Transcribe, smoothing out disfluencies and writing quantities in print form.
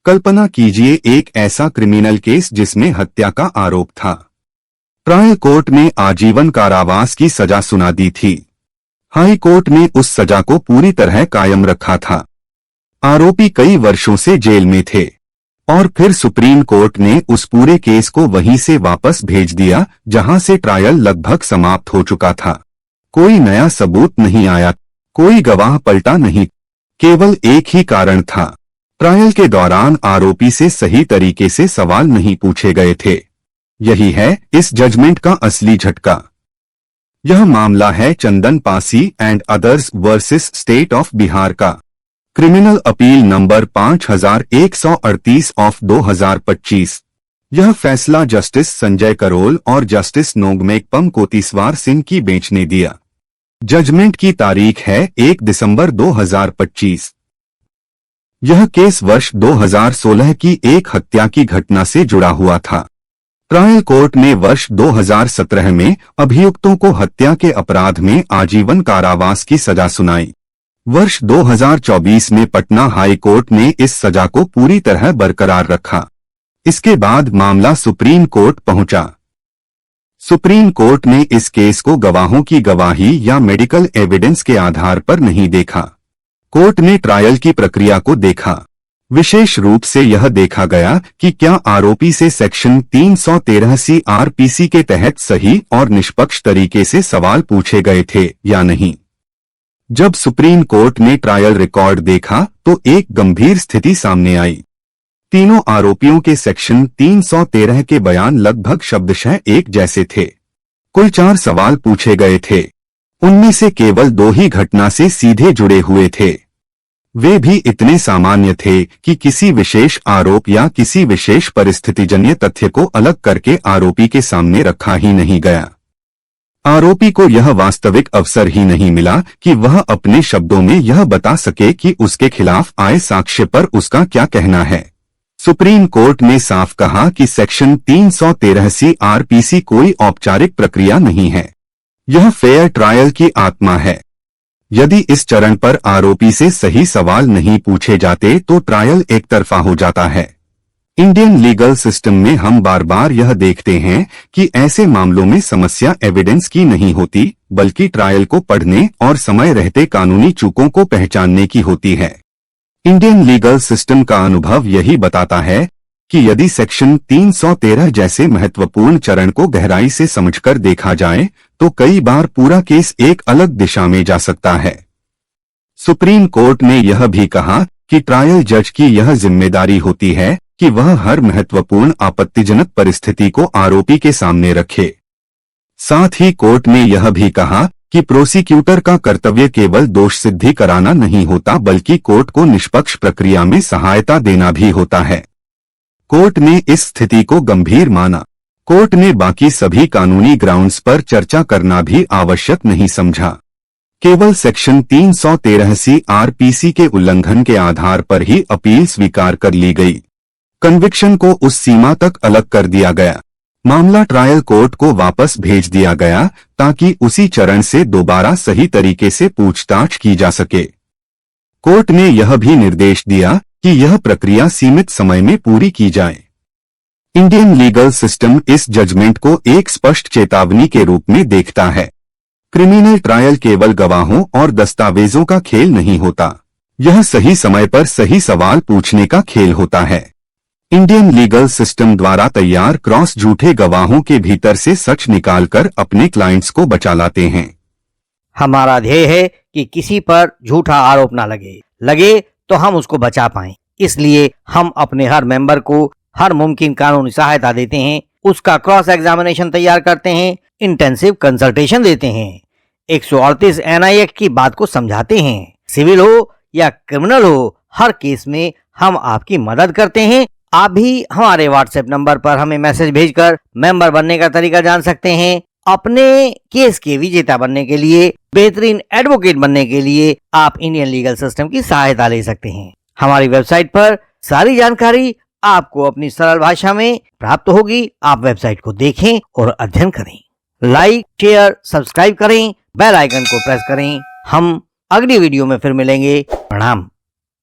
कल्पना कीजिए एक ऐसा क्रिमिनल केस जिसमें हत्या का आरोप था। ट्रायल कोर्ट ने आजीवन कारावास की सजा सुना दी थी। हाई कोर्ट ने उस सजा को पूरी तरह कायम रखा था। आरोपी कई वर्षों से जेल में थे और फिर सुप्रीम कोर्ट ने उस पूरे केस को वहीं से वापस भेज दिया जहां से ट्रायल लगभग समाप्त हो चुका था। कोई नया सबूत नहीं आया, कोई गवाह पलटा नहीं, केवल एक ही कारण था, ट्रायल के दौरान आरोपी से सही तरीके से सवाल नहीं पूछे गए थे। यही है इस जजमेंट का असली झटका। यह मामला है Chandan Pasi and others versus state of Bihar का। Criminal appeal number 5138 of 2025। यह फैसला जस्टिस संजय करोल और जस्टिस नोंगमेकपम कोतीसवार सिंह की बेंच ने दिया। जजमेंट की तारीख है 1 दिसंबर 2025। यह केस वर्ष 2016 की एक हत्या की घटना से जुड़ा हुआ था। ट्रायल कोर्ट ने वर्ष 2017 में अभियुक्तों को हत्या के अपराध में आजीवन कारावास की सजा सुनाई। वर्ष 2024 में पटना हाई कोर्ट ने इस सजा को पूरी तरह बरकरार रखा। इसके बाद मामला सुप्रीम कोर्ट पहुंचा। सुप्रीम कोर्ट ने इस केस को गवाहों की गवाही या मेडिकल एविडेंस के आधार पर नहीं देखा। कोर्ट ने ट्रायल की प्रक्रिया को देखा। विशेष रूप से यह देखा गया कि क्या आरोपी से सेक्शन 313 CRPC के तहत सही और निष्पक्ष तरीके से सवाल पूछे गए थे या नहीं। जब सुप्रीम कोर्ट ने ट्रायल रिकॉर्ड देखा तो एक गंभीर स्थिति सामने आई। तीनों आरोपियों के सेक्शन 313 के बयान लगभग शब्दशः एक जैसे थे। कुल 4 सवाल पूछे गए थे, उनमें से केवल 2 ही घटना से सीधे जुड़े हुए थे। वे भी इतने सामान्य थे कि किसी विशेष आरोप या किसी विशेष परिस्थितिजन्य तथ्य को अलग करके आरोपी के सामने रखा ही नहीं गया। आरोपी को यह वास्तविक अवसर ही नहीं मिला कि वह अपने शब्दों में यह बता सके कि उसके खिलाफ आए साक्ष्य पर उसका क्या कहना है। सुप्रीम कोर्ट ने साफ कहा कि सेक्शन 313 CRPC कोई औपचारिक प्रक्रिया नहीं है, यह फेयर ट्रायल की आत्मा है। यदि इस चरण पर आरोपी से सही सवाल नहीं पूछे जाते तो ट्रायल एक तरफा हो जाता है। इंडियन लीगल सिस्टम में हम बार बार यह देखते हैं कि ऐसे मामलों में समस्या एविडेंस की नहीं होती, बल्कि ट्रायल को पढ़ने और समय रहते कानूनी चूकों को पहचानने की होती है। इंडियन लीगल सिस्टम का अनुभव यही बताता है कि यदि सेक्शन 313 जैसे महत्वपूर्ण चरण को गहराई से समझकर देखा जाए तो कई बार पूरा केस एक अलग दिशा में जा सकता है। सुप्रीम कोर्ट ने यह भी कहा कि ट्रायल जज की यह जिम्मेदारी होती है कि वह हर महत्वपूर्ण आपत्तिजनक परिस्थिति को आरोपी के सामने रखे। साथ ही कोर्ट ने यह भी कहा कि प्रोसिक्यूटर का कर्तव्य केवल दोष सिद्धि कराना नहीं होता, बल्कि कोर्ट को निष्पक्ष प्रक्रिया में सहायता देना भी होता है। कोर्ट ने इस स्थिति को गंभीर माना। कोर्ट ने बाकी सभी कानूनी ग्राउंड्स पर चर्चा करना भी आवश्यक नहीं समझा। केवल सेक्शन 313 CRPC के उल्लंघन के आधार पर ही अपील स्वीकार कर ली गई। कन्विक्शन को उस सीमा तक अलग कर दिया गया। मामला ट्रायल कोर्ट को वापस भेज दिया गया ताकि उसी चरण से दोबारा सही तरीके से पूछताछ की जा सके। कोर्ट ने यह भी निर्देश दिया कि यह प्रक्रिया सीमित समय में पूरी की जाए। इंडियन लीगल सिस्टम इस जजमेंट को एक स्पष्ट चेतावनी के रूप में देखता है। क्रिमिनल ट्रायल केवल गवाहों और दस्तावेजों का खेल नहीं होता, यह सही समय पर सही सवाल पूछने का खेल होता है। इंडियन लीगल सिस्टम द्वारा तैयार क्रॉस झूठे गवाहों के भीतर से सच निकालकर अपने क्लाइंट्स को बचा लाते हैं। हमारा ध्येय है कि किसी पर झूठा आरोप ना लगे तो हम उसको बचा पाएं। इसलिए हम अपने हर मेंबर को हर मुमकिन कानूनी सहायता देते हैं, उसका क्रॉस एग्जामिनेशन तैयार करते हैं, इंटेंसिव कंसल्टेशन देते हैं, 138 NI एक्ट की बात को समझाते हैं। सिविल हो या क्रिमिनल हो, हर केस में हम आपकी मदद करते हैं। आप भी हमारे व्हाट्सएप नंबर पर हमें मैसेज भेजकर मेंबर बनने का तरीका जान सकते हैं। अपने केस के विजेता बनने के लिए, बेहतरीन एडवोकेट बनने के लिए आप इंडियन लीगल सिस्टम की सहायता ले सकते हैं। हमारी वेबसाइट पर सारी जानकारी आपको अपनी सरल भाषा में प्राप्त होगी। आप वेबसाइट को देखें और अध्ययन करें। लाइक, शेयर, सब्सक्राइब करें, बेल आइकन को प्रेस करें। हम अगली वीडियो में फिर मिलेंगे। प्रणाम।